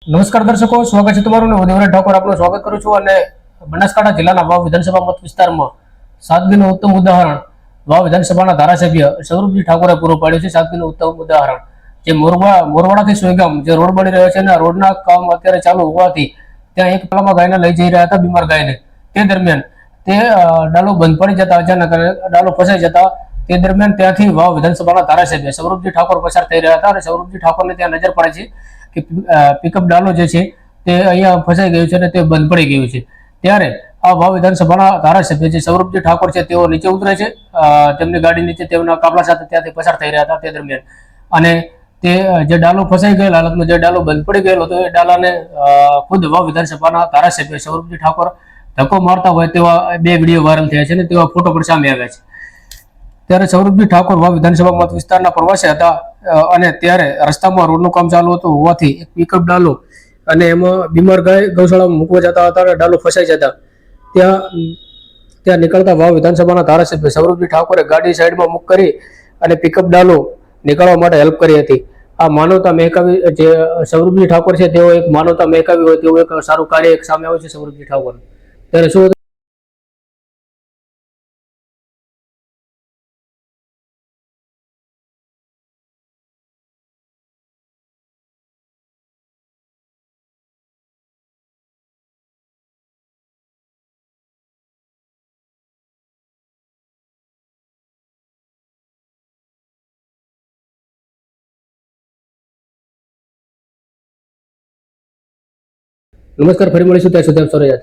નમસ્કાર દર્શકો, સ્વાગત છે તમારું. દેવરાજ ઠાકોર આપનું સ્વાગત કરું છું. અને બનાસકાંઠા જિલ્લાના વાવ વિધાનસભા મત વિસ્તારમાં સાદગીનું ઉત્તમ ઉદાહરણ વાવ વિધાનસભાના ધારાસભ્ય સૌરભજી ઠાકોરે પૂરું પાડ્યું છે. સાદગીનું ઉત્તમ ઉદાહરણ જે મોરવાડાથી સોયગામ જે રોડ બની રહ્યો છે અને રોડના કામ અત્યારે ચાલુ હોવાથી ત્યાં એક પેલામાં ગાયને લઈ જઈ રહ્યા હતા, બીમાર ગાયને. તે દરમિયાન તે ડાલો બંધ પડી જતા અચાનક ડાલો ફસાઈ જતા તે દરમિયાન ત્યાંથી વાવ વિધાનસભાના ધારાસભ્ય સૌરભજી ઠાકોર પસાર થઈ રહ્યા હતા અને સૌરભજી ઠાકોરને ત્યાં નજર પડે છે કે પિકઅપ ડાલો જે છે તે અહીંયા ફસાઈ ગયું છે અને તે બંધ પડી ગયું છે. ત્યારે આ વાવ વિધાનસભાના ધારાસભ્ય જે સૌરભજી ઠાકોર છે તેઓ નીચે ઉતરે છે. તેમની ગાડી નીચે તેમના કાફલા સાથે ત્યાંથી પસાર થઈ રહ્યા હતા તે દરમિયાન અને તે જે ડાલો ફસાઈ ગયેલ હાલતમાં જે ડાલો બંધ પડી ગયેલો હતો એ ડાલાને ખુદ વાવ વિધાનસભાના ધારાસભ્ય સૌરભજી ઠાકોર ધક્કો મારતા હોય તેવા બે વિડીયો વાયરલ થયા છે અને તેવા ફોટો પણ સામે આવ્યા છે. ત્યારે સૌરભજી ઠાકોર વાવ વિધાનસભા મત વિસ્તારના પ્રવાસે હતા અને ત્યારે રસ્તામાં રોડનું કામ ચાલુ હતું હોવાથી એક પિકઅપ ડાલો અને એમાં બીમાર ગાય ગૌશાળામાં મૂકવા જતા હતા અને ડાલો ફસાઈ જતા ત્યાં નીકળતા વાવ વિધાનસભાના ધારાસભ્ય સૌરભજી ઠાકોરે ગાડી સાઈડમાં મૂક કરી અને પિકઅપ ડાલો નીકળવા માટે હેલ્પ કરી હતી. આ માનવતા મહેકાવી જે સૌરભજી ઠાકોર છે તેઓ એક માનવતા મહેકાવી હોય તેવું એક સારું કાર્ય એક સામે આવ્યું છે સૌરભજી ઠાકોર. ત્યારે શું નમસ્કાર, ફરી મળીશું ત્યાં સુધી આપ સૌ રહ્યા.